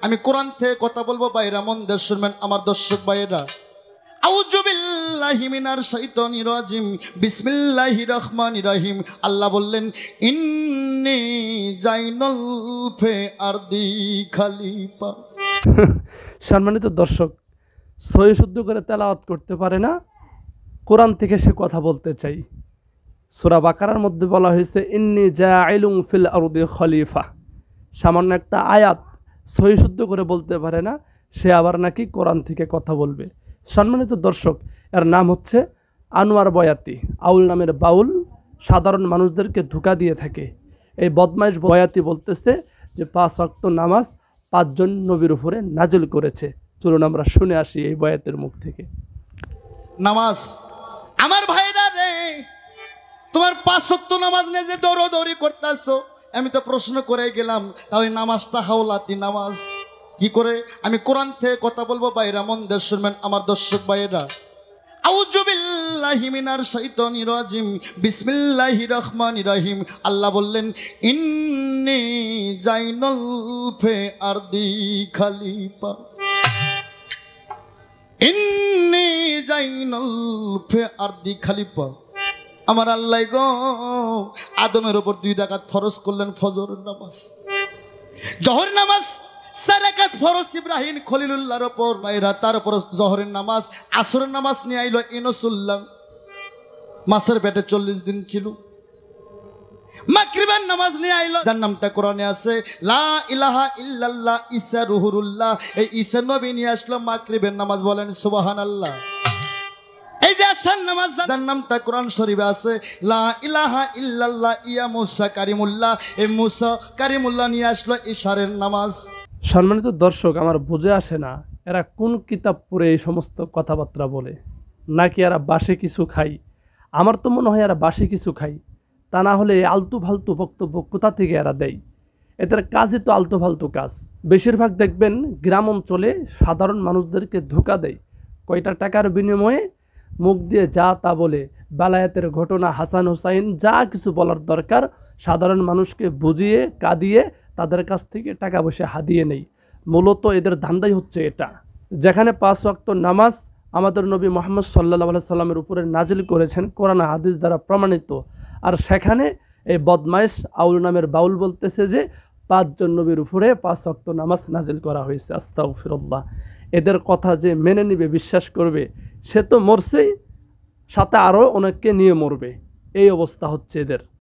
আমি কোরআন থেকে কথা বলবো ভাইরা, মন দিয়ে শুনবেন আমার দর্শক ভাইয়েরা। আউযু বিল্লাহি মিনাশ শাইতানির রাজিম, বিসমিল্লাহির রহমানির রহিম। আল্লাহ বললেন, ইন্নী জাইনুল ফি আরদি খলিফা। সম্মানিত দর্শক, সহি শুদ্ধ করে তেলাওয়াত করতে পারে না, কোরআন থেকে সে কথা বলতে চাই। সূরা বাকারার মধ্যে বলা হয়েছে ইন্নী জাইলুন ফিল আরদি খলিফা। সামান্য একটা আয়াত সহি শুদ্ধ করে বলতে পারে না, সে আবার নাকি কোরআন থেকে কথা বলবে। সম্মানিত দর্শক, এর নাম হচ্ছে আনোয়ার বয়াতি। আউল নামের বাউল সাধারণ মানুষদেরকে ধোঁকা দিয়ে থাকে। এই বদমাইশ বয়াতি বলতেছে যে 5 ওয়াক্ত নামাজ 5 জন নবীর উপরে নাজিল করেছে। চলুন আমরা শুনে আসি এই বয়াতের মুখ থেকে। নামাজ, আমার ভাইরা রে, তোমার 5 ওয়াক্ত নামাজ নিয়ে যে দৌড়াদৌড়ি করতেছো, আমি তো প্রশ্ন করে গেলাম, তাহলে নামাজটা হাওলাতি নামাজ কি করে? আমি কোরআন থেকে কথা বলবো ভাইরা, মন দিয়ে শুনবেন আমার দর্শক ভাইয়েরা। আউযু বিল্লাহি মিনাশ শাইতানির রাজিম, বিসমিল্লাহির রহমানির রহিম। আল্লাহ বললেন, ইন্নী জাইনুল ফি আরদি খলিফা। ইন্নী জাইনুল ফি আরদি খলিফা। আমার আল্লাহ গো আদমের উপর 2 রাকাত ফরজ করলেন ফজর নামাজ, জোহর নামাজ 4 রাকাত ফরজ ইব্রাহিম খলিলুল্লাহর উপর ভাইরা, তার উপর জোহরের নামাজ, আসরের নামাজ নিয়ে আইলো ইনসুল্লাহ, মাসের পেটে 40 দিন ছিল। মাগরিবের নামাজ নিয়ে আইলো, যার নামটা কোরআনে আছে লা ইলাহা ইল্লাল্লাহ ঈসা রুহুল্লাহ। এই ঈসা নবী নিয়ে আসলো মাগরিবের নামাজ, বলেন সুবহানাল্লাহ। এই যে আসার নামাজ, যার নামটা কোরআন শরীফে আছে লা ইলাহা ইল্লাল্লাহ ইয়া মুসা কারিমুল্লাহ। এই মুসা কারিমুল্লাহ নিয়ে আসলো ইশারের নামাজ। সম্মানিত দর্শক, আমার বুঝে আসে না এরা কোন কিতাব পড়ে এই সমস্ত কথাবার্তা বলে, নাকি এরা বাসে কিছু খাই। আমার তো মনে হয় এরা বাসে কিছু খাই, তা না হলে আলতু ফালতু বক্তব্য কোথা থেকে এরা দেয়? এদের কাজই তো আলতু ফালতু কাজ। বেশিরভাগ দেখবেন গ্রাম অঞ্চলে সাধারণ মানুষদেরকে ধোঁকা দেয়। কয়টা টাকার বিনিময়ে মুখ দিয়ে যা তা বলে, বেলায়েতের ঘটনা, হাসান হুসাইন, যা কিছু বলার দরকার সাধারণ মানুষকে বুঝিয়ে কাঁদিয়ে তাদের কাছ থেকে টাকা পয়সা হাদিয়ে নেই। মূলত এদের ধান্দাই হচ্ছে এটা। যেখানে 5 ওয়াক্ত নামাজ আমাদের নবী মুহাম্মদ সাল্লাল্লাহু আলাইহি সাল্লামের উপরে নাজিল করেছেন কোরআন হাদিস দ্বারা প্রমাণিত, আর সেখানে এই বদমাইশ আউল নামের বাউল বলতেছে যে 5 জন নবীর উপরে 5 ওয়াক্ত নামাজ নাজিল করা হয়েছে। আস্তাগফিরুল্লাহ। এদের কথা যে মেনে নিবে, বিশ্বাস করবে, সে তো মরছেই, সাথে আরও অনেককে নিয়ে মরবে। এই অবস্থা হচ্ছে এদের।